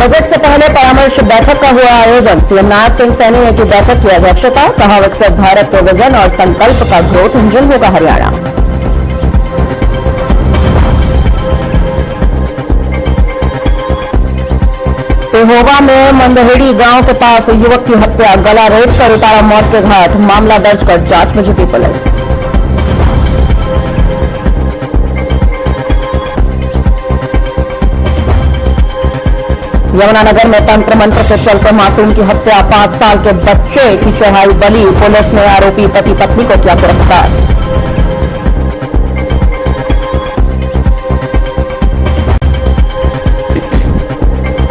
Budget से पहले परामर्श बैठक का हुआ आयोजन। सीएम नायब सिंह सैनी ने की बैठक की अध्यक्षता। कहा विकसित भारत के विजन और संकल्प का ग्रोथ इंजन होगा हरियाणा। पेहोवा में मंदहेड़ी गांव के पास युवक की हत्या, गला रेत कर उतारा मौत के घाट। मामला दर्ज कर जांच में जुटी पुलिस। यमुनानगर में तंत्र मंत्र के चलते मासूम की हत्या, 5 साल के बच्चे की चढ़ाई बलि। पुलिस ने आरोपी पति पत्नी को किया गिरफ्तार।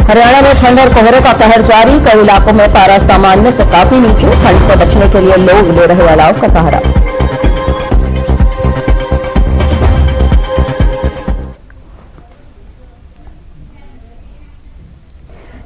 हरियाणा में ठंड और कोहरे का कहर जारी। कई इलाकों में पारा सामान्य से काफी नीचे। ठंड से बचने के लिए लोग ले रहे अलाव का सहारा।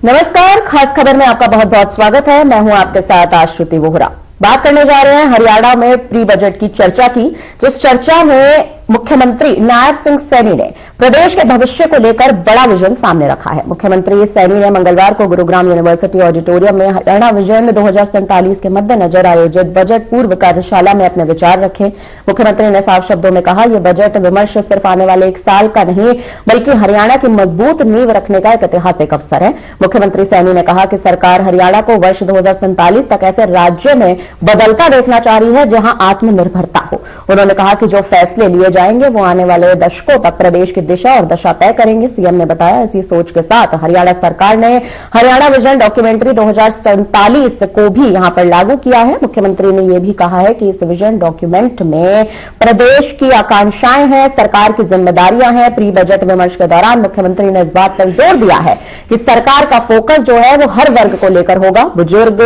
नमस्कार, खास खबर में आपका बहुत बहुत स्वागत है। मैं हूं आपके साथ आश्रुति वोहरा। बात करने जा रहे हैं हरियाणा में प्री बजट की चर्चा की। जिस चर्चा में मुख्यमंत्री नायब सिंह सैनी ने प्रदेश के भविष्य को लेकर बड़ा विजन सामने रखा है। मुख्यमंत्री सैनी ने मंगलवार को गुरुग्राम यूनिवर्सिटी ऑडिटोरियम में हरियाणा विजन 2047 के मद्देनजर आयोजित बजट पूर्व कार्यशाला में अपने विचार रखे। मुख्यमंत्री ने साफ शब्दों में कहा, यह बजट विमर्श सिर्फ आने वाले 1 साल का नहीं बल्कि हरियाणा की मजबूत नींव रखने का एक ऐतिहासिक अवसर है। मुख्यमंत्री सैनी ने कहा कि सरकार हरियाणा को वर्ष 2047 तक ऐसे राज्य में बदलता देखना चाह रही है जहां आत्मनिर्भरता हो। उन्होंने कहा कि जो फैसले लिए जाएंगे वो आने वाले दशकों तक प्रदेश की दिशा और दशा तय करेंगे। सीएम ने बताया, इसी सोच के साथ हरियाणा सरकार ने हरियाणा विजन डॉक्यूमेंट्री 2047 को भी यहां पर लागू किया है। मुख्यमंत्री ने यह भी कहा है कि इस विजन डॉक्यूमेंट में प्रदेश की आकांक्षाएं हैं, सरकार की जिम्मेदारियां हैं। प्री बजट विमर्श के दौरान मुख्यमंत्री ने इस बात पर जोर दिया है कि सरकार का फोकस जो है वो हर वर्ग को लेकर होगा। बुजुर्ग,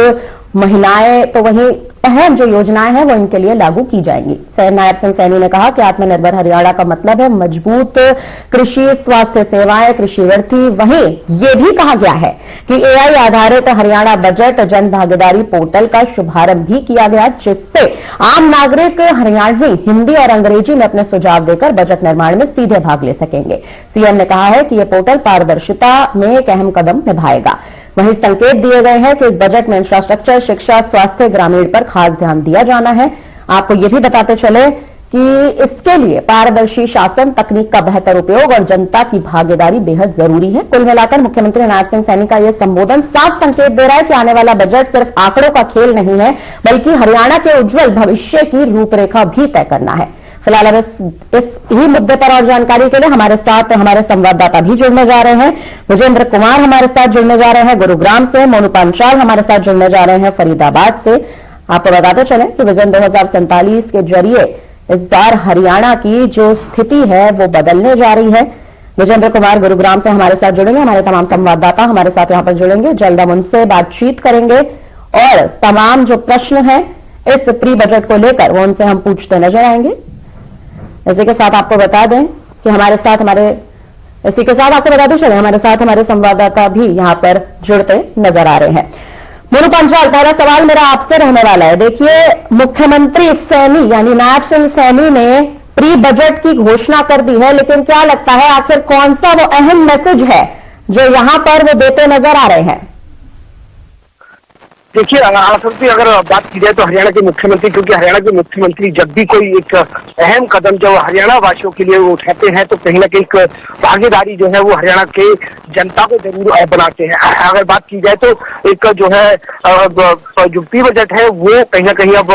महिलाएं तो वहीं अहम जो योजनाएं हैं वो इनके लिए लागू की जाएंगी। नायब सिंह सैनी ने कहा कि आत्मनिर्भर हरियाणा का मतलब है मजबूत कृषि, स्वास्थ्य सेवाएं, कृषि वृद्धि। वहीं ये भी कहा गया है कि एआई आधारित हरियाणा बजट जन भागीदारी पोर्टल का शुभारंभ भी किया गया, जिससे आम नागरिक हरियाणवी हिंदी और अंग्रेजी में अपने सुझाव देकर बजट निर्माण में सीधे भाग ले सकेंगे। सीएम ने कहा है कि यह पोर्टल पारदर्शिता में एक अहम कदम निभाएगा। वहीं संकेत दिए गए हैं कि इस बजट में इंफ्रास्ट्रक्चर, शिक्षा, स्वास्थ्य, ग्रामीण पर खास ध्यान दिया जाना है। आपको ये भी बताते चले कि इसके लिए पारदर्शी शासन, तकनीक का बेहतर उपयोग और जनता की भागीदारी बेहद जरूरी है। कुल मिलाकर मुख्यमंत्री नायब सिंह सैनी का यह संबोधन साफ संकेत दे रहा है कि आने वाला बजट सिर्फ आंकड़ों का खेल नहीं है बल्कि हरियाणा के उज्जवल भविष्य की रूपरेखा भी तय करना है। फिलहाल इस ही मुद्दे पर और जानकारी के लिए हमारे साथ हमारे संवाददाता भी जुड़ने जा रहे हैं। विजेंद्र कुमार हमारे साथ जुड़ने जा रहे हैं गुरुग्राम से। मोनू पांचाल हमारे साथ जुड़ने जा रहे हैं फरीदाबाद से। आपको बताते चलें कि विजन 2047 के जरिए इस बार हरियाणा की जो स्थिति है वो बदलने जा रही है। विजेंद्र कुमार गुरुग्राम से हमारे साथ जुड़ेंगे। हमारे तमाम संवाददाता हमारे साथ यहां पर जुड़ेंगे। जल्द हम उनसे बातचीत करेंगे और तमाम जो प्रश्न है इस प्री बजट को लेकर वो उनसे हम पूछते नजर आएंगे। इसी के साथ आपको बता दें कि हमारे साथ हमारे संवाददाता भी यहां पर जुड़ते नजर आ रहे हैं। मोनू पांचाल, पहला सवाल मेरा आपसे रहने वाला है। देखिए, मुख्यमंत्री सैनी यानी नायब सिंह सैनी ने प्री बजट की घोषणा कर दी है, लेकिन क्या लगता है आखिर कौन सा वो अहम मैसेज है जो यहां पर वो देते नजर आ रहे हैं? देखिए, अगर बात की जाए तो हरियाणा के मुख्यमंत्री, क्योंकि हरियाणा के मुख्यमंत्री जब भी कोई एक अहम कदम जो हरियाणा वासियों के लिए वो उठाते हैं तो कहीं ना कहीं एक भागीदारी जो है वो हरियाणा के जनता को जरूर बनाते हैं। अगर बात की जाए तो एक जो है जो प्री बजट है वो कहीं ना कहीं अब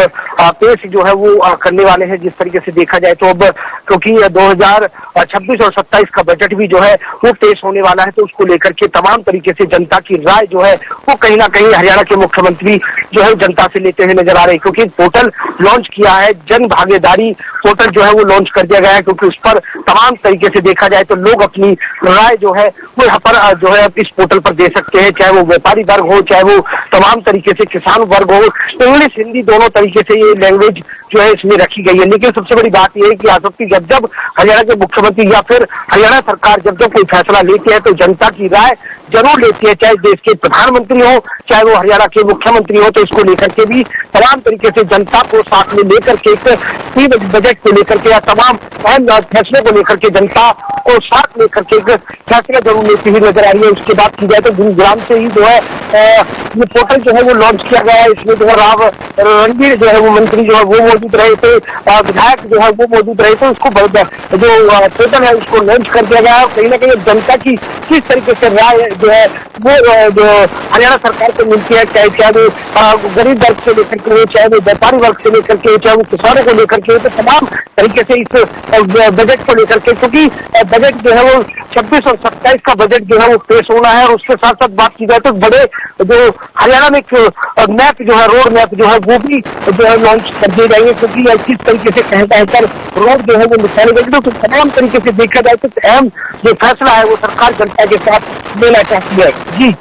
पेश जो है वो करने वाले हैं। जिस तरीके से देखा जाए तो अब क्योंकि 2026 और 27 का बजट भी जो है वो पेश होने वाला है, तो उसको लेकर के तमाम तरीके से जनता की राय जो है वो कहीं ना कहीं हरियाणा के मुख्यमंत्री जो है जनता से लेते हुए नजर आ रहे हैं। क्योंकि पोर्टल लॉन्च किया है, जन भागीदारी पोर्टल जो है वो लॉन्च कर दिया गया है, क्योंकि उस पर तमाम तरीके से देखा जाए तो लोग अपनी राय जो है वो यहाँ पर जो है इस पोर्टल पर दे सकते हैं, चाहे वो व्यापारी वर्ग हो, चाहे वो तमाम तरीके से किसान वर्ग हो, इंग्लिश हिंदी दोनों तरीके से ये लैंग्वेज जो है इसमें रखी गई है। लेकिन सबसे बड़ी बात यह है कि आसक्ति जब हरियाणा के मुख्यमंत्री या फिर हरियाणा सरकार जब कोई फैसला लेती है तो जनता की राय जरूर लेती है, चाहे देश के प्रधानमंत्री हो चाहे वो हरियाणा के मुख्यमंत्री हो। तो इसको लेकर के भी तमाम तरीके से जनता को साथ में लेकर के एक बजट को लेकर के या तमाम अहम फैसले को लेकर के जनता को साथ लेकर के एक फैसला जरूर लेती हुई नजर आ रही है। उसके बाद की जाए तो गुरुग्राम से ही जो है ये पोर्टल जो है वो लॉन्च किया गया है। इसमें जो है राव रणबीर जो है वो मंत्री जो है वो मौजूद रहे थे, विधायक जो है वो मौजूद रहे थे। उसको जो पोर्टल है उसको लॉन्च कर दिया गया है। कहीं ना कहीं जनता की किस तरीके से राय जो है वो जो हरियाणा सरकार को मिलती है, चाहे वो गरीब वर्ग से लेकर के हो, चाहे वो व्यापारी वर्ग से लेकर के, चाहे वो किसानों को लेकर के, तो तमाम तरीके से इस बजट को लेकर के, क्योंकि बजट जो है वो 26 और 27 का बजट जो है वो पेश होना है। और उसके साथ साथ बात की जाए तो बड़े जो हरियाणा में मैप जो है रोड मैप जो है वो भी जो है लॉन्च कर दिए जाएंगे, क्योंकि किस तरीके से कहकर रोड जो है वो निकाले गए। तो तमाम तरीके से देखा जाए तो अहम जो फैसला है वो सरकार जनता के साथ लेना चाहती है। जी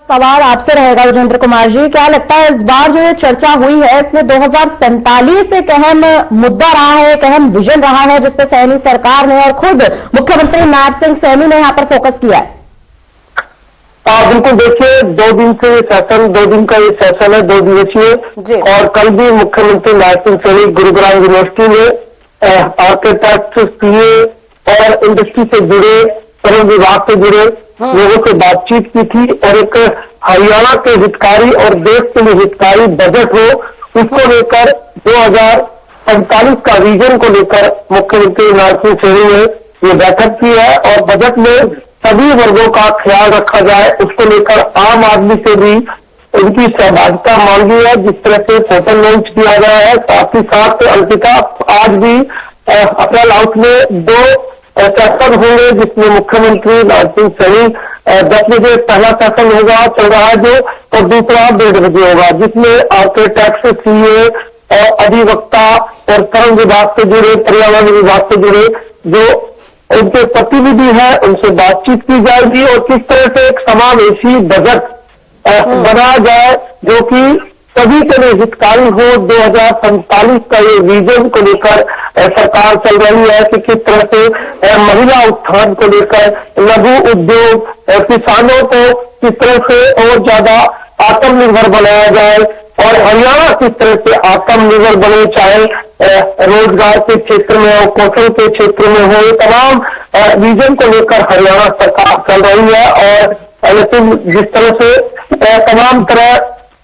सवाल आपसे रहेगा विजेंद्र कुमार जी, क्या लगता है इस बार जो ये चर्चा हुई है इसमें 2047 एक अहम मुद्दा रहा है, एक अहम विजन रहा है जिस पर सैनी सरकार ने और खुद मुख्यमंत्री नायब सिंह सैनी ने यहां पर फोकस किया है? बिल्कुल, देखिए 2 दिन से ये सेशन, 2 दिन का ये सेशन है, 2 दिवसीय। और कल भी मुख्यमंत्री नायब सिंह सैनी गुरुग्राम यूनिवर्सिटी में आर्किटेक्ट, सीए और इंडस्ट्री से जुड़े, श्रम विभाग से जुड़े लोगों से बातचीत की थी। और एक हरियाणा के हितकारी और देश के लिए हितकारी बजट हो, उसको लेकर 2047 का विजन को लेकर मुख्यमंत्री नायब सिंह सैनी ने ये बैठक की है। और बजट में सभी वर्गों का ख्याल रखा जाए, उसको लेकर आम आदमी से भी उनकी सहभागिता मांगी है। जिस तरह से पोर्टल लॉन्च किया गया है, साथ ही साथ अंकिता आज भी अप्रैल हाउस में 2 सेशन होंगे जिसमें मुख्यमंत्री नायब सिंह सैनी 10 बजे पहला सेशन होगा, चल रहा है जो, और दूसरा 1:30 बजे होगा, जिसमें आर्किटेक्ट, सीए और अधिवक्ता और श्रम विभाग से जुड़े, पर्यावरण विभाग से जुड़े जो उनके प्रतिनिधि हैं उनसे बातचीत की जाएगी और किस तरह से एक समावेशी बजट बनाया जाए जो कि सभी के लिए हितकारी हो। 2047 का ये विजन को लेकर सरकार चल रही है कि किस तरह से महिला उत्थान को लेकर, लघु उद्योग, किसानों को किस तरह से और ज्यादा आत्मनिर्भर बनाया जाए और हरियाणा किस तरह से आत्मनिर्भर बने, चाहे रोजगार के क्षेत्र में हो, कौशल के क्षेत्र में हो। ये तमाम विजन को लेकर हरियाणा सरकार चल रही है। और लेकिन जिस तरह से तमाम तरह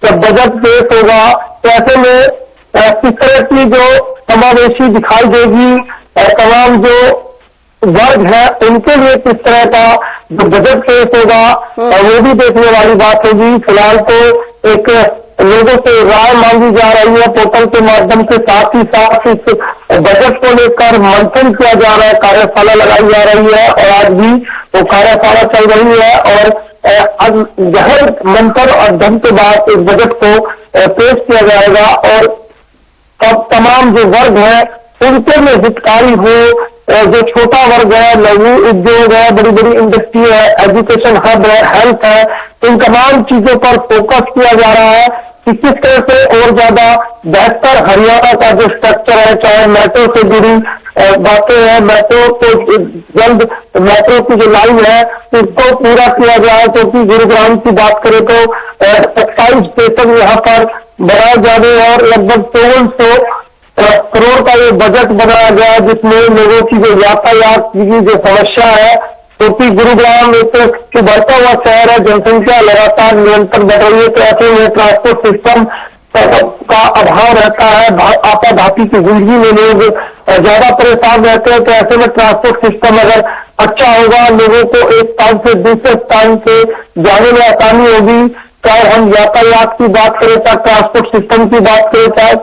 जब बजट पेश होगा तो ऐसे में किस तरह की जो समावेशी दिखाई देगी, तमाम जो वर्ग है उनके लिए किस तरह का जो बजट पेश होगा वो भी देखने वाली बात होगी। फिलहाल तो एक लोगों से राय मांगी जा रही है पोर्टल के माध्यम से, साथ ही साथ इस बजट को लेकर मंथन किया जा रहा है, कार्यशाला लगाई जा रही है और आज भी वो कार्यशाला चल रही है। और गहन मंथन और अध्ययन के बाद इस बजट को पेश किया जाएगा और अब तमाम जो वर्ग है उनके लिए हितकारी हो, जो छोटा वर्ग है, लघु उद्योग है, बड़ी बड़ी इंडस्ट्री है, एजुकेशन हब है, हेल्थ है, इन तमाम चीजों पर फोकस किया जा रहा है कि किस तरह से और ज्यादा बेहतर हरियाणा का जो स्ट्रक्चर है, चाहे मेट्रो से जुड़ी बातें हैं, मेट्रो को जल्द मेट्रो की जो लाइन है उसको पूरा किया जाए, क्योंकि गुरुग्राम की बात करें तो 27 स्टेशन यहाँ पर बनाए जाने और लगभग 5400 करोड़ का ये बजट बनाया गया जिसमें लोगों की जो यातायात की जो समस्या है, क्योंकि गुरुग्राम एक बढ़ता हुआ शहर है, जनसंख्या लगातार निरंतर बढ़ रही है, तो ऐसे में ट्रांसपोर्ट सिस्टम का अभाव रहता है, आपाधापी की जिंदगी में लोग ज्यादा परेशान रहते हैं। तो ऐसे में ट्रांसपोर्ट सिस्टम अगर अच्छा होगा, लोगों को एक स्थान से दूसरे स्थान से जाने में आसानी होगी, चाहे हम यातायात की बात करें, चाहे ट्रांसपोर्ट सिस्टम की बात करें, चाहे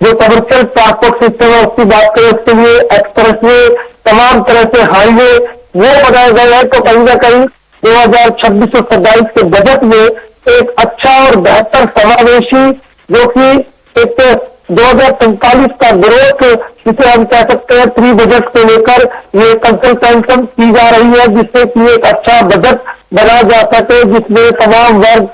जो कमर्शियल ट्रांसपोर्ट सिस्टम है उसकी बात करें, उसके लिए एक्सप्रेसवे, तमाम तरह से हाईवे वो बनाए गए हैं। तो कहीं ना कहीं 2026-27 के बजट में एक अच्छा और बेहतर समावेशी जो कि एक 2045 का ग्रोथ जिसे हम कह सकते हैं 3 बजट को लेकर ये कंसल्टेशन की जा रही है, जिससे कि एक अच्छा बजट बना जा सके, जिसमें तमाम वर्ग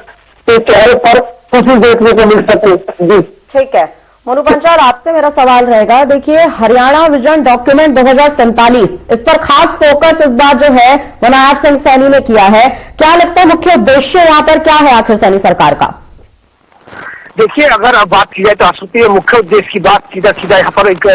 के चेहरे पर खुशी देखने को मिल सके। जी ठीक है मोनू पंचाल, आपसे मेरा सवाल रहेगा, देखिए हरियाणा विजन डॉक्यूमेंट 2047 इस पर खास फोकस इस बार जो है वो नायब सिंह सैनी ने किया है। क्या लगता है मुख्य उद्देश्य यहाँ पर क्या है आखिर सैनी सरकार का? देखिए, अगर अब बात की जाए तो आश्वती मुख्य उद्देश्य की बात सीधा सीधा यहाँ पर एक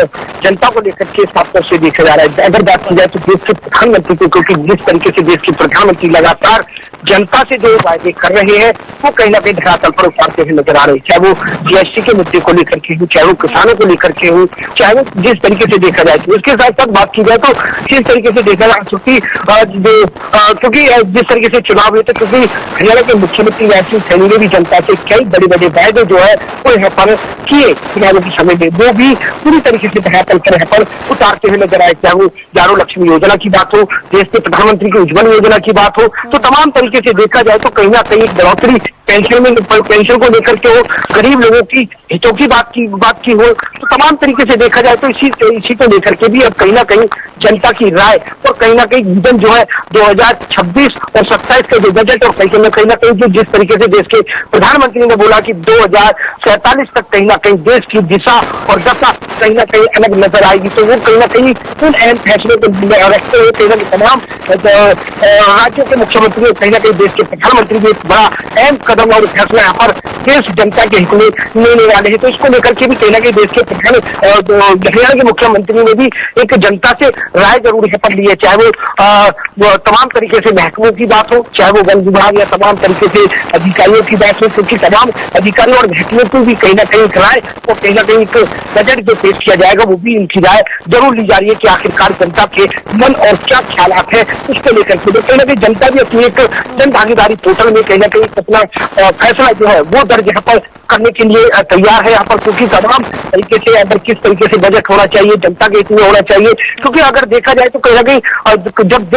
जनता को लेकर के साफ तौर से देखा जा रहा है। अगर बात की जाए तो देश के प्रधानमंत्री को, क्योंकि जिस तरीके से देश के प्रधानमंत्री लगातार जनता से जो वायदे कर रहे हैं वो कहीं ना कहीं धरातल पर उतारते हुए नजर आ रहे हैं, चाहे वो जीएसटी के मुद्दे को लेकर के हो, चाहे वो किसानों को लेकर के हो, चाहे वो जिस तरीके से देखा जाए। उसके साथ साथ बात की जाए तो जिस तरीके से देखा जाए क्योंकि जिस तरीके से चुनाव हुए थे, क्योंकि हरियाणा के मुख्यमंत्री नायब सिंह सैनी ने भी जनता से कई बड़े बड़े वायदे जो है वो यहाँ पर किए चुनावों के समय में, वो भी पूरी तरीके से धरातल पर यहाँ पर उतारते हुए नजर आए। चाहे वो यारो लक्ष्मी योजना की बात हो, देश के प्रधानमंत्री की उज्ज्वल योजना की बात हो, तो तमाम तरीके से देखा जाए तो कहीं ना कहीं एक बढ़ोतरी पेंशन को लेकर के हो, गरीब लोगों की हितों की बात की हो, तो तमाम तरीके से देखा जाए तो इसी को लेकर के भी अब कहीं ना कहीं जनता की राय और कहीं ना कहीं विजन जो है 2026 और 27 का जो बजट और कहीं ना कहीं जो जिस तरीके से देश के प्रधानमंत्री ने बोला कि 2047 तक कहीं ना कहीं देश की दिशा और दशा कहीं ना कहीं अलग नजर आएगी, तो वो कहीं ना कहीं उन अहम फैसलों को रखते हुए कहीं ना कहीं तमाम राज्यों के मुख्यमंत्री कहीं ना कहीं देश के प्रधानमंत्री भी एक बड़ा अहम कदम और फैसला यहाँ पर देश जनता के हित में लेने वाले हैं। तो इसको लेकर के भी कहीं ना कहीं देश के हरियाणा के मुख्यमंत्री ने भी एक जनता से राय जरूर यहाँ पर ली है, चाहे वो तमाम तरीके से महकमों की बात हो, चाहे वो वन विभाग या तमाम तरीके से अधिकारियों की बात हो, क्योंकि तमाम अधिकारियों और महकमों को भी कहीं ना कहीं एक राय और कहीं ना कहीं एक बजट जो पेश किया जाएगा वो भी इनकी राय जरूर ली जा रही है कि आखिरकार जनता के मन और क्या ख्यालात है उसको लेकर के कहीं ना कहीं जनता भी अपनी एक जन भागीदारी पोर्टल में कहीं ना कहीं अपना फैसला जो है वो दर्ज यहाँ पर करने के लिए तैयार है यहाँ पर, क्योंकि तमाम तरीके से अगर किस तरीके से बजट होना चाहिए, जनता के हित में होना चाहिए, क्योंकि अगर देखा जाए तो कहीं ना कहीं जब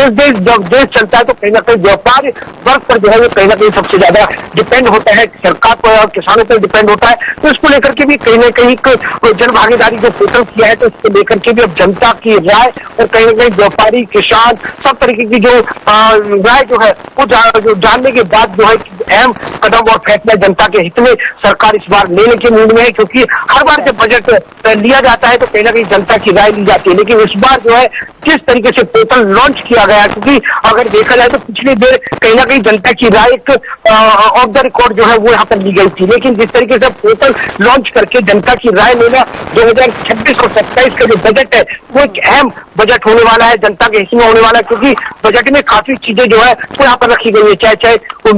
देश चलता है तो कहीं ना कहीं व्यापार वर्ग पर जो है वो कहीं ना कहीं सबसे ज्यादा डिपेंड होता है, सरकार पर और किसानों पर डिपेंड होता है। तो इसको लेकर के भी कहीं ना कहीं जन भागीदारी जो पोर्टल किया है तो इसको लेकर के भी अब जनता की राय और कहीं ना कहीं व्यापारी किसान सब तरीके की जो राय जो है वो जानने के बाद जो है अहम कदम और फैसला जनता के हित में सरकार इस बार लेने के मूड में है, क्योंकि हर बार जब बजट लिया जाता है तो कहीं ना कहीं जनता की राय ली जाती है, लेकिन इस बार जो है किस तरीके से पोर्टल लॉन्च किया गया है, क्योंकि अगर देखा जाए तो पिछली देर कहीं ना कहीं जनता की राय एक ऑफ द रिकॉर्ड जो है वो यहाँ पर ली गई थी, लेकिन जिस तरीके से पोर्टल लॉन्च करके जनता की राय लेना 2026 और 27 का जो बजट है वो एक अहम बजट होने वाला है, जनता के हिस्से में होने वाला है, क्योंकि बजट में काफी चीजें जो है वो यहाँ पर रखी गई है, चाहे वो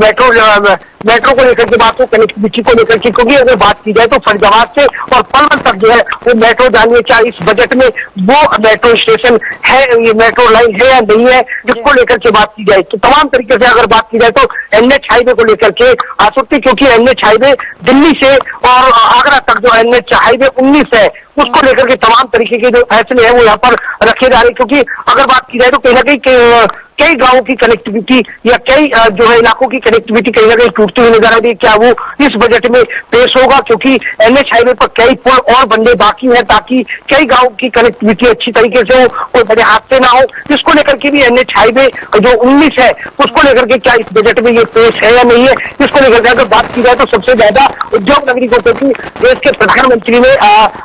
मेट्रो को लेकर के बात हो, कनेक्टिविटी को लेकर के, क्योंकि अगर बात की जाए तो फरीदाबाद से और पलवल तक जो है वो मेट्रो जानी है, चाहे इस बजट में वो मेट्रो स्टेशन है, ये मेट्रो लाइन है या नहीं है, जिसको लेकर के बात की जाए तो तमाम तरीके से अगर बात की जाए तो NH हाईवे को लेकर के आसक्ति, क्योंकि NH हाईवे दिल्ली से और आगरा तक जो NH हाईवे 19 है उसको लेकर के तमाम तरीके के जो फैसले हैं वो यहाँ पर रखे जा रहे हैं, क्योंकि अगर बात की जाए तो कहीं ना कहीं कई गांवों की कनेक्टिविटी या कई जो है इलाकों की कनेक्टिविटी कहीं ना कहीं टूटती हुई नजर आ रही है। क्या वो इस बजट में पेश होगा, क्योंकि NH हाईवे पर कई पुल और बनने बाकी है ताकि कई गांवों की कनेक्टिविटी अच्छी तरीके से हो, कोई बड़े हादसे ना हो, इसको लेकर के भी NH हाईवे जो 19 है उसको लेकर के क्या इस बजट में ये पेश है या नहीं है, इसको लेकर के अगर बात की जाए तो सबसे ज्यादा उद्योग नगरी को, क्योंकि देश के प्रधानमंत्री ने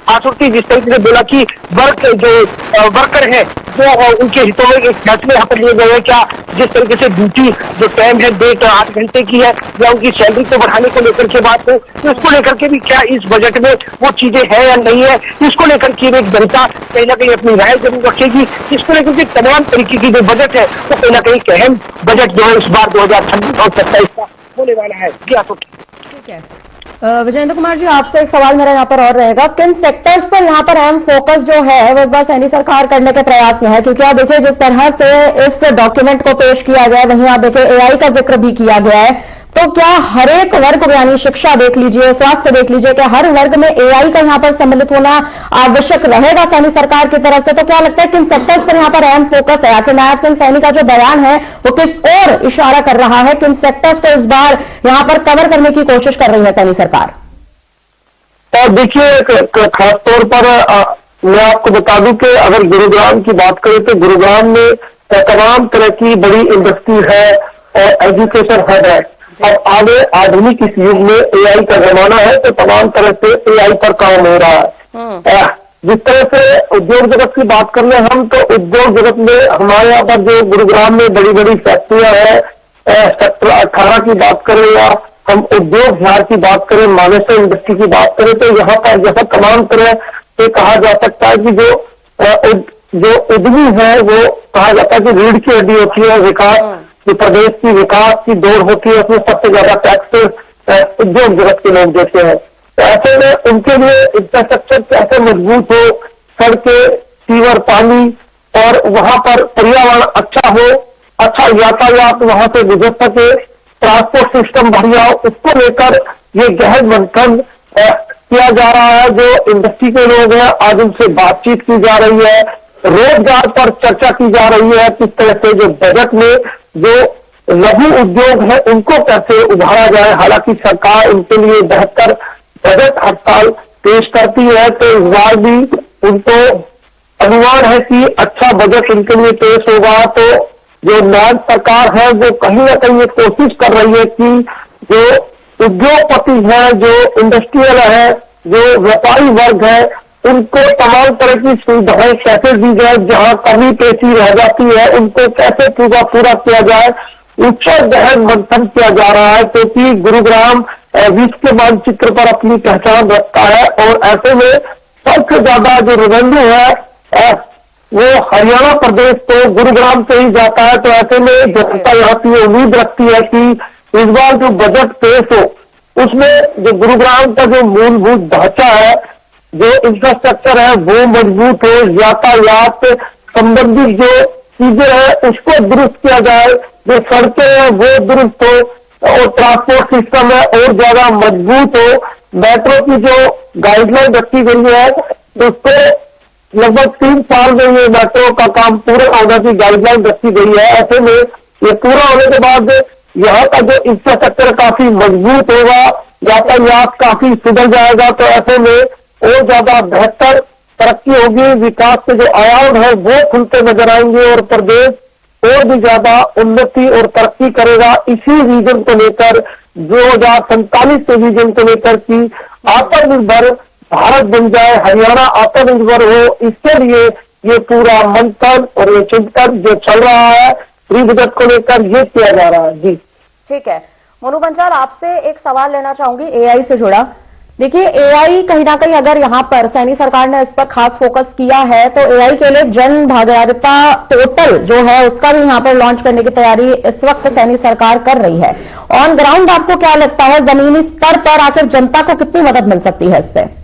आसक्ति जिस तरीके से बोला कि वर्कर है तो उनके हितों में एक फैसले यहाँ पर लिए गए हैं, क्या जिस तरीके से ड्यूटी जो टाइम है 8 घंटे की है या उनकी सैलरी को बढ़ाने को लेकर के बात हो, तो इसको लेकर के भी क्या इस बजट में वो चीजें है या नहीं है, इसको लेकर के एक जनता कहीं ना कहीं अपनी राय जरूर रखेगी। इसको लेकर के तमाम तरीके की जो बजट है वो कहीं ना कहीं एक अहम बजट जो है इस बार 2026 और 27 का होने वाला है। ठीक है विजेंद्र कुमार जी, आपसे एक सवाल मेरा यहाँ पर और रहेगा, किन सेक्टर्स पर यहाँ पर अहम फोकस जो है वो इस बार सैनी सरकार करने के प्रयास में है, क्योंकि आप देखिए जिस तरह से इस डॉक्यूमेंट को पेश किया गया है वहीं आप देखिए AI का जिक्र भी किया गया है, तो क्या हर एक वर्ग यानी शिक्षा देख लीजिए, स्वास्थ्य देख लीजिए, क्या हर वर्ग में AI का यहाँ पर सम्मिलित होना आवश्यक रहेगा सैनी सरकार की तरफ से? तो क्या लगता है किन सेक्टर्स पर यहाँ पर अहम फोकस है? आखिर नायब सिंह सैनी का जो बयान है वो किस ओर इशारा कर रहा है, किन सेक्टर्स को इस बार यहाँ पर कवर करने की कोशिश कर रही है सैनी सरकार? और देखिए खास तौर पर मैं आपको बता दूं कि अगर गुरुग्राम की बात करें तो गुरुग्राम में तमाम तरह की बड़ी इंडस्ट्री है और एजुकेशन हब है। अब आगे आधुनिक इस युग में एआई का जमाना है, तो तमाम तरह से एआई पर काम हो रहा है। जिस तरह से उद्योग जगत की बात कर ले हम, तो उद्योग जगत में हमारे यहाँ पर जो गुरुग्राम में बड़ी बड़ी फैक्ट्रियां हैं, सेक्टर 18 की बात करें या हम उद्योग बिहार की बात करें, मानेसर इंडस्ट्री की बात करें, तो यहाँ पर जैसा तमाम तरह से कहा जा सकता है कि जो उद्यमी है वो कहा जाता है कि रीढ़ की हड्डी होती है विकास की, प्रदेश की विकास की दौड़ होती है, उसमें सबसे ज्यादा टैक्स उद्योग जगत के लोग देते हैं। तो ऐसे में उनके लिए इंफ्रास्ट्रक्चर कैसे मजबूत हो, सड़कें, सीवर, पानी, और वहां पर पर्यावरण अच्छा हो, अच्छा यातायात वहां से गुजर सके, ट्रांसपोर्ट सिस्टम बढ़िया हो, उसको लेकर ये गहन मंथन किया जा रहा है। जो इंडस्ट्री के लोग हैं आज उनसे बातचीत की जा रही है, रोजगार पर चर्चा की जा रही है, किस तरह से जो बजट में जो लघु उद्योग है उनको कैसे उभारा जाए। हालांकि सरकार उनके लिए बेहतर बजट हर साल पेश करती है, तो इस बार भी उनको अनुमान है कि अच्छा बजट उनके लिए पेश होगा। तो जो नायब सरकार है वो कहीं ना कहीं ये कोशिश कर रही है कि जो उद्योगपति है, जो इंडस्ट्रियल है, जो व्यापारी वर्ग है, उनको तमाम तरह की सुविधाएं कैसे दी जाए, जहां कमी पेशी रह जाती है उनको कैसे पूरा किया जाए, उस पर गहन मंथन किया जा रहा है। क्योंकि गुरुग्राम विश्व के मानचित्र पर अपनी पहचान रखता है, और ऐसे में सबसे ज्यादा जो रेवेन्यू है वो हरियाणा प्रदेश तो गुरुग्राम से ही जाता है। तो ऐसे में जनता यहाँ की उम्मीद रखती है कि इस बार जो बजट पेश हो उसमें जो गुरुग्राम का जो मूलभूत ढांचा है, जो इंफ्रास्ट्रक्चर है वो मजबूत हो, यातायात संबंधित जो चीजें हैं उसको दुरुस्त किया जाए, जो सड़कें हैं वो दुरुस्त हो, और ट्रांसपोर्ट सिस्टम है और ज्यादा मजबूत हो। मेट्रो की जो गाइडलाइन रखी गई है उसको लगभग 3 साल में ये मेट्रो का काम पूरा होने की गाइडलाइन रखी गई है। ऐसे में ये पूरा होने के बाद यहाँ का जो इंफ्रास्ट्रक्चर काफी मजबूत होगा, यातायात काफी सुधर जाएगा। तो ऐसे में और ज्यादा बेहतर तरक्की होगी, विकास के जो आयाम है वो खुलते नजर आएंगे, और प्रदेश और भी ज्यादा उन्नति और तरक्की करेगा। इसी विजन को लेकर 2047 के विजन को लेकर कि आत्मनिर्भर भारत बन जाए, हरियाणा आत्मनिर्भर हो, इसके लिए ये पूरा मंथन और ये चिंतन जो चल रहा है प्री बजट को लेकर ये किया जा रहा है। जी ठीक है। मोनू बंसल, आपसे एक सवाल लेना चाहूंगी एआई से जुड़ा। देखिए, एआई कहीं ना कहीं अगर यहां पर सैनी सरकार ने इस पर खास फोकस किया है, तो एआई के लिए जन भागीदारिता पोर्टल जो है उसका भी यहां पर लॉन्च करने की तैयारी इस वक्त सैनी सरकार कर रही है। ऑन ग्राउंड आपको क्या लगता है, जमीनी स्तर पर आखिर जनता को कितनी मदद मिल सकती है इससे?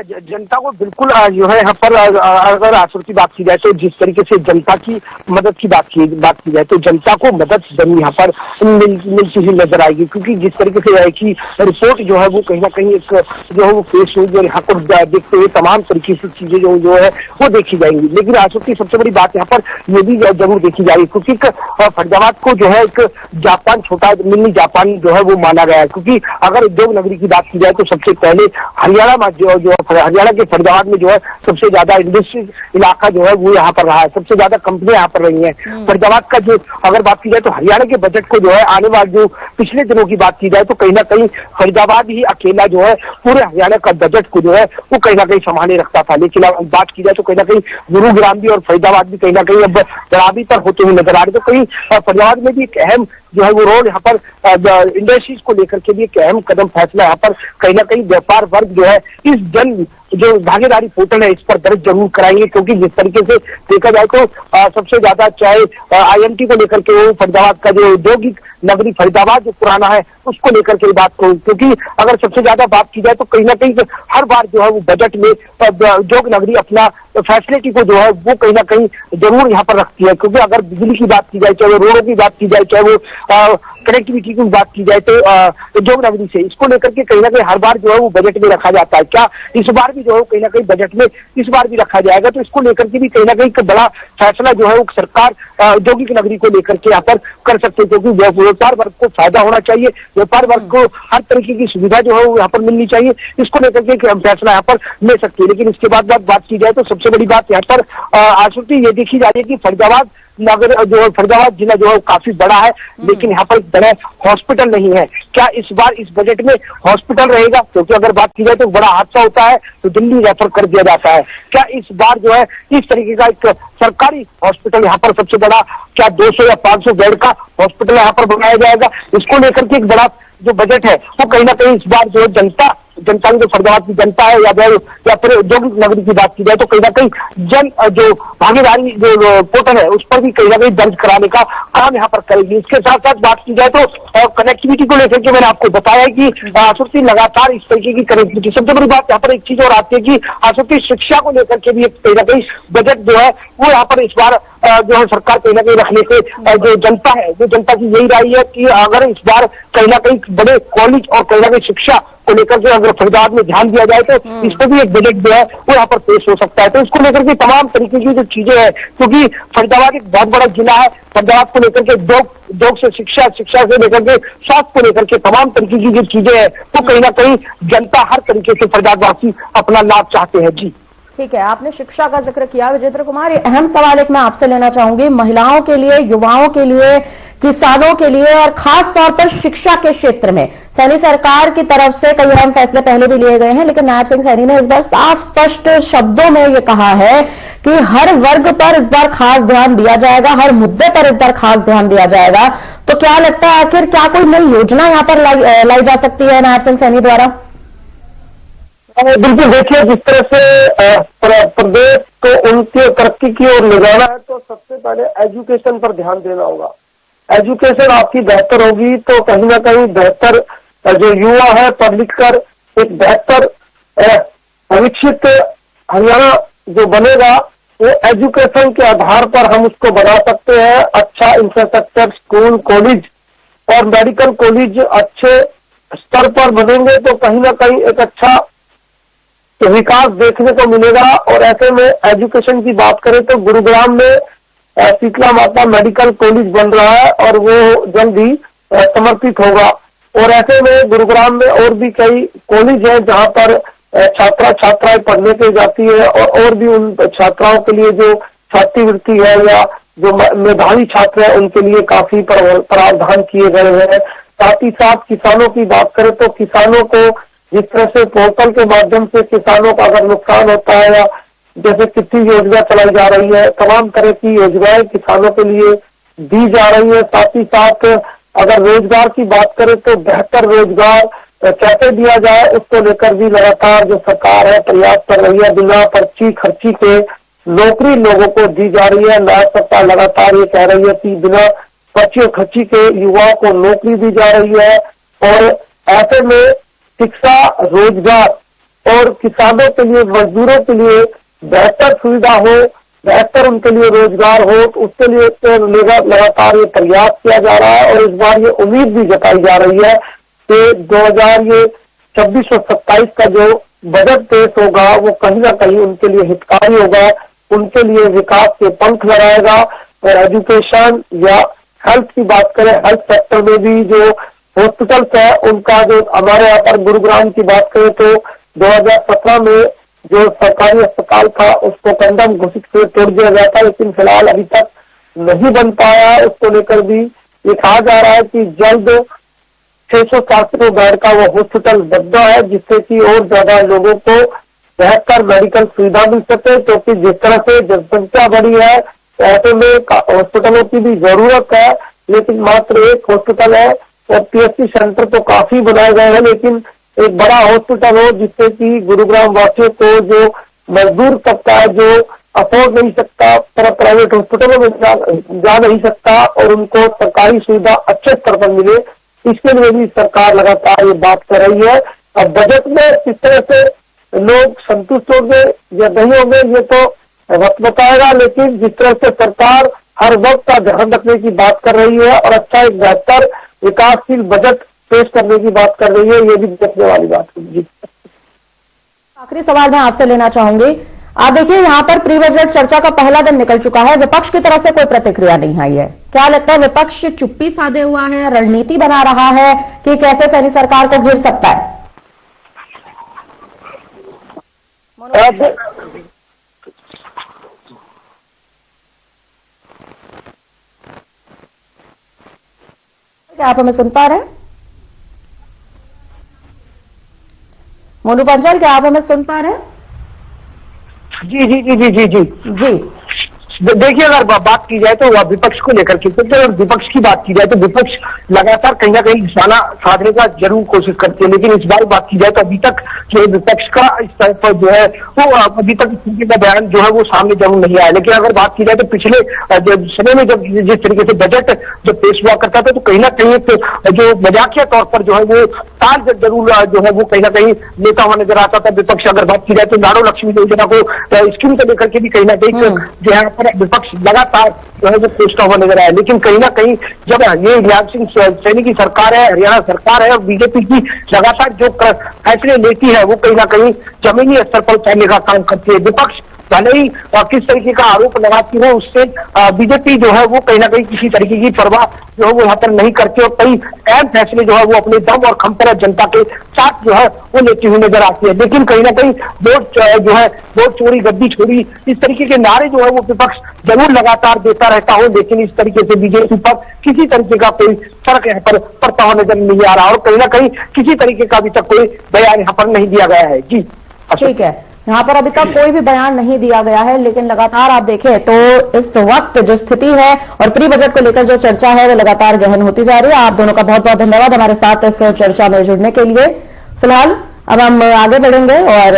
जनता को बिल्कुल जो है यहाँ पर अगर आसुर की बात की जाए तो जिस तरीके से जनता की मदद की बात की जाए तो जनता को मदद जरूर यहाँ पर मिलती हुई नजर आएगी। क्योंकि जिस तरीके से है कि रिपोर्ट जो है वो कहीं ना कहीं एक जो है वो पेश हुई, और यहाँ पर देखते हुए तमाम तरीके से चीजें जो है वो देखी जाएंगी। लेकिन आसुर की सबसे बड़ी बात यहाँ पर ये भी जरूर देखी जाएगी, क्योंकि फरीदाबाद को जो है एक जापान, छोटा मिनी जापान जो है वो माना गया है। क्योंकि अगर उद्योग नगरी की बात की जाए तो सबसे पहले हरियाणा के फरीदाबाद में जो है सबसे ज्यादा इंडस्ट्री इलाका जो है वो यहाँ पर रहा है, सबसे ज्यादा कंपनियां यहाँ पर रही हैं। फरीदाबाद का जो अगर बात की जाए तो हरियाणा के बजट को जो है आने वाले जो पिछले दिनों की बात की जाए तो कहीं ना कहीं फरीदाबाद ही अकेला जो है पूरे हरियाणा का बजट को जो है वो कहीं ना कहीं संभाले रखता था। लेकिन अब बात की जाए तो कहीं ना कहीं गुरुग्राम भी और फरीदाबाद भी कहीं ना कहीं अब बराबरी पर होते हुए नजर आ रहे। तो कहीं फरीदाबाद में भी एक अहम जो है वो रोल यहाँ पर इंडस्ट्रीज को लेकर के भी एक अहम कदम फैसला यहाँ पर कहीं ना कहीं व्यापार वर्ग जो है इस जन जो भागीदारी पोर्टल है इस पर दर्ज जरूर कराएंगे। क्योंकि जिस तरीके से देखा जाए तो सबसे ज्यादा चाहे आईएमटी को लेकर के वो फरीदाबाद का जो औद्योगिक नगरी फरीदाबाद जो पुराना है उसको लेकर के बात करूं, क्योंकि अगर सबसे ज्यादा बात की जाए तो कहीं ना कहीं हर बार जो है वो बजट में उद्योग नगरी अपना फैसिलिटी को जो है वो कहीं ना कहीं जरूर यहाँ पर रखती है। क्योंकि अगर बिजली की बात की जाए, चाहे वो रोडों की बात की जाए, चाहे वो कनेक्टिविटी की बात की जाए, तो उद्योग नगरी से इसको लेकर के कहीं ना कहीं हर बार जो है वो बजट में रखा जाता है। क्या इस बार भी जो है कहीं ना कहीं बजट में इस बार भी रखा जाएगा? तो इसको लेकर के भी कहीं ना कहीं एक बड़ा फैसला जो है वो सरकार औद्योगिक नगरी को लेकर के यहाँ पर कर सकते हैं। क्योंकि व्यापार वर्ग को फायदा होना चाहिए, व्यापार वर्ग को हर तरीके की सुविधा जो है वो यहाँ पर मिलनी चाहिए, इसको लेकर के फैसला यहाँ पर ले सकती है। लेकिन इसके बाद बात की जाए तो सबसे बड़ी बात यहाँ पर आशुति ये देखी जा रही है कि फरीदाबाद नगर जो फरीदाबाद जिला जो है काफी बड़ा है, लेकिन यहाँ पर बड़ा हॉस्पिटल नहीं है। क्या इस बार इस बजट में हॉस्पिटल रहेगा? क्योंकि अगर बात की जाए तो बड़ा हादसा होता है तो दिल्ली रेफर कर दिया जाता है। क्या इस बार जो है इस तरीके का एक सरकारी हॉस्पिटल यहाँ पर सबसे बड़ा, क्या 200 या 500 बेड का हॉस्पिटल यहाँ पर बनाया जाएगा? इसको लेकर के एक बड़ा जो बजट है वो कहीं ना कहीं इस बार जो जनता की जो फरीदाबाद की जनता है या फिर औद्योगिक नगरी की बात की जाए तो कहीं ना कहीं जो भागीदारी जो पोर्टल है उस पर भी कहीं ना कहीं दर्ज कराने का काम यहाँ पर करेगी। इसके साथ साथ बात की जाए तो कनेक्टिविटी को लेकर के मैंने आपको बताया कि आशुति लगातार इस तरीके की कनेक्टिविटी, सबसे बड़ी बात यहाँ पर एक चीज और आती है कि आशुति शिक्षा को लेकर के भी कहीं ना कहीं बजट जो है वो यहाँ पर इस बार जो है सरकार कहीं ना कहीं रखने से जो जनता है, जो जनता की यही राय है कि अगर इस बार कहीं ना कहीं बड़े कॉलेज और कहीं ना कहीं शिक्षा को लेकर के अगर फरीदाबाद में ध्यान दिया जाए तो इस पर भी एक बजट जो है वो यहाँ पर पेश हो सकता है। तो इसको लेकर के तमाम तरीके की जो चीजें हैं, क्योंकि फरीदाबाद एक बहुत बड़ा जिला है, फरीदाबाद को लेकर के उद्योग से शिक्षा से लेकर के स्वास्थ्य को लेकर के तमाम तरीके की जो चीजें हैं वो कहीं ना कहीं जनता हर तरीके से फरीदाबादवासी अपना लाभ चाहते हैं। जी ठीक है, आपने शिक्षा का जिक्र किया विजेंद्र कुमार, ये अहम सवाल एक मैं आपसे लेना चाहूंगी। महिलाओं के लिए, युवाओं के लिए, किसानों के लिए और खास तौर पर शिक्षा के क्षेत्र में सैनी सरकार की तरफ से कई अहम फैसले पहले भी लिए गए हैं, लेकिन नायब सिंह सैनी ने इस बार साफ स्पष्ट शब्दों में ये कहा है कि हर वर्ग पर इस बार खास ध्यान दिया जाएगा, हर मुद्दे पर इस बार खास ध्यान दिया जाएगा। तो क्या लगता है आखिर क्या कोई नई योजना यहां पर लाई जा सकती है नायब सिंह सैनी द्वारा? बिल्कुल, देखिए जिस तरह से प्रदेश को उनके तरक्की की ओर ले जाना है तो सबसे पहले एजुकेशन पर ध्यान देना होगा। एजुकेशन आपकी बेहतर होगी तो कहीं ना कहीं बेहतर जो युवा है पढ़ लिख कर एक बेहतर विकसित हरियाणा जो बनेगा वो एजुकेशन के आधार पर हम उसको बना सकते हैं। अच्छा इंफ्रास्ट्रक्चर, स्कूल, कॉलेज और मेडिकल कॉलेज अच्छे स्तर पर बनेंगे तो कहीं ना कहीं एक अच्छा विकास देखने को मिलेगा। और ऐसे में एजुकेशन की बात करें तो गुरुग्राम में शीतला माता मेडिकल कॉलेज बन रहा है और वो जल्द ही समर्पित होगा। और ऐसे में गुरुग्राम में और भी कई कॉलेज हैं जहां पर छात्राएं पढ़ने के जाती है और भी उन छात्राओं के लिए जो छात्रवृत्ति है या जो मेधावी छात्र है उनके लिए काफी प्रावधान किए गए हैं। साथ ही साथ किसानों की बात करें तो किसानों को जिस तरह से पोर्टल के माध्यम से किसानों का अगर नुकसान होता है या जैसे कितनी योजना चलाई जा रही है, तमाम तरह की योजनाएं किसानों के लिए दी जा रही है। साथ ही साथ अगर रोजगार की बात करें तो बेहतर रोजगार कैसे दिया जाए उसको लेकर भी लगातार जो सरकार है प्रयास कर रही है। बिना पर्ची खर्ची के नौकरी लोगों को दी जा रही है। नायब सरकार लगातार ये कह रही है कि बिना पर्ची खर्ची के युवाओं को नौकरी दी जा रही है। और ऐसे में शिक्षा, रोजगार और किसानों के लिए, मजदूरों के लिए बेहतर सुविधा हो, बेहतर उनके लिए रोजगार हो तो उसके लिए तो लगातार ये प्रयास किया जा रहा है। और इस बार ये उम्मीद भी जताई जा रही है कि 2026 और 27 का जो बजट पेश होगा वो कहीं ना कहीं उनके लिए हितकारी होगा, उनके लिए विकास के पंख लगाएगा। और एजुकेशन या हेल्थ की बात करें, हेल्थ सेक्टर में भी जो हॉस्पिटल्स है उनका जो हमारे यहाँ पर गुरुग्राम की बात करें तो 2017 में जो सरकारी अस्पताल था उसको कंडम घोषित कर तोड़ दिया गया था, लेकिन फिलहाल अभी तक नहीं बन पाया। उसको लेकर भी ये कहा जा रहा है कि जल्द 600-700 बेड का वो हॉस्पिटल बनना है जिससे कि और ज्यादा लोगों को बेहतर मेडिकल सुविधा मिल सके। क्योंकि जिस तरह से जनसंख्या बढ़ी है ऐसे में हॉस्पिटलों की भी जरूरत है, लेकिन मात्र एक हॉस्पिटल है। और पीएचसी सेंटर तो काफी बनाए गए हैं, लेकिन एक बड़ा हॉस्पिटल हो जिससे कि गुरुग्राम वासियों को जो मजदूर तबका है जो अफोर्ड नहीं सकता, प्राइवेट हॉस्पिटलों में जा नहीं सकता और उनको सरकारी सुविधा अच्छे स्तर पर मिले, इसके लिए भी सरकार लगातार ये बात कर रही है। अब बजट में किस तरह से लोग संतुष्ट होंगे या नहीं होंगे ये तो वक्त बताएगा, लेकिन जिस तरह से सरकार हर वक्त का ध्यान रखने की बात कर रही है और अच्छा एक बेहतर विकासशील बजट पेश करने की बात कर रही है, ये भी देखने वाली बात होगी। आखिरी सवाल मैं आपसे लेना चाहूंगी। आप देखिए यहाँ पर प्री बजट चर्चा का पहला दिन निकल चुका है, विपक्ष की तरफ से कोई प्रतिक्रिया नहीं आई है। क्या लगता है विपक्ष चुप्पी साधे हुआ है, रणनीति बना रहा है कि कैसे सैनी सरकार को घिर सकता है? क्या आप हमें सुन पा रहे हैं? मोनू पंचाल, क्या आप हमें सुन पा रहे हैं? जी जी जी जी जी जी जी देखिए, अगर बात की जाए तो विपक्ष को लेकर के, क्योंकि अगर विपक्ष की बात की जाए तो विपक्ष लगातार कहीं ना कहीं निशाना साधने का जरूर कोशिश करती है, लेकिन इस बार बात की जाए तो अभी तक जो विपक्ष का इस तरह पर जो है वो अभी तक इस तरीके का बयान जो है वो सामने जरूर नहीं आया। लेकिन अगर बात की जाए तो पिछले समय में जब जिस तरीके से बजट जब पेश हुआ करता था तो कहीं ना कहीं जो मजाकिया तौर पर जो है वो ताल जरूर जो है वो कहीं ना कहीं लेता हुआ नजर आता था विपक्ष। अगर बात की जाए तो नारो लक्ष्मी योजना को स्कीम को लेकर के भी कहीं ना कहीं जो है पर विपक्ष लगातार जो है वो कोसता हुआ नजर आया। लेकिन कहीं ना कहीं जब ये न्याय सिंह सैनी की सरकार है, हरियाणा सरकार है और बीजेपी की लगातार जो फैसले लेती है वो कहीं ना कहीं जमीनी स्तर पर उतारने का काम करती है। विपक्ष भले ही किस तरीके का आरोप लगाती है, उससे बीजेपी जो है वो कहीं ना कहीं किसी तरीके की परवाह जो है वो यहाँ पर नहीं करती और कई अहम फैसले जो है वो अपने दम और खम पर जनता के साथ जो है वो लेती हुई नजर आती है। लेकिन कहीं ना कहीं वोट जो है वोट चोरी, गद्दी चोरी, इस तरीके के नारे जो है वो विपक्ष जरूर लगातार देता रहता हो, लेकिन इस तरीके से बीजेपी पर किसी तरीके का कोई फर्क यहाँ पर पड़ता हुआ नजर नहीं आ रहा और कहीं ना कहीं किसी तरीके का अभी तक कोई बयान यहाँ पर नहीं दिया गया है। जी ठीक है, यहाँ पर अभी तक कोई भी बयान नहीं दिया गया है, लेकिन लगातार आप देखें तो इस वक्त जो स्थिति है और प्री बजट को लेकर जो चर्चा है वो लगातार गहन होती जा रही है। आप दोनों का बहुत बहुत धन्यवाद हमारे साथ इस चर्चा में जुड़ने के लिए। फिलहाल अब हम आगे बढ़ेंगे और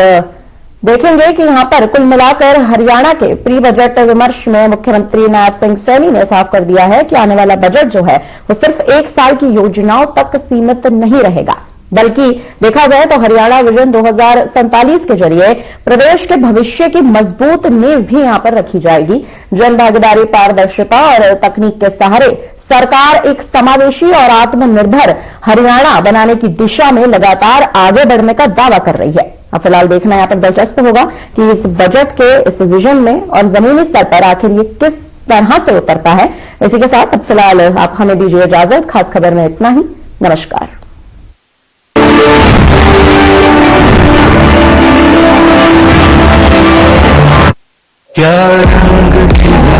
देखेंगे कि यहाँ पर कुल मिलाकर हरियाणा के प्री बजट विमर्श में मुख्यमंत्री नायब सिंह सैनी ने साफ कर दिया है कि आने वाला बजट जो है वो सिर्फ एक साल की योजनाओं तक सीमित नहीं रहेगा, बल्कि देखा जाए तो हरियाणा विजन 2047 के जरिए प्रदेश के भविष्य की मजबूत नींव भी यहां पर रखी जाएगी। जन भागीदारी, पारदर्शिता और तकनीक के सहारे सरकार एक समावेशी और आत्मनिर्भर हरियाणा बनाने की दिशा में लगातार आगे बढ़ने का दावा कर रही है। अब फिलहाल देखना यहां पर दिलचस्प होगा कि इस बजट के इस विजन में और जमीनी स्तर पर आखिर ये किस तरह से उतरता है। इसी के साथ अब फिलहाल आप हमें दीजिए इजाजत। खास खबर में इतना ही। नमस्कार। क्या रंग खिला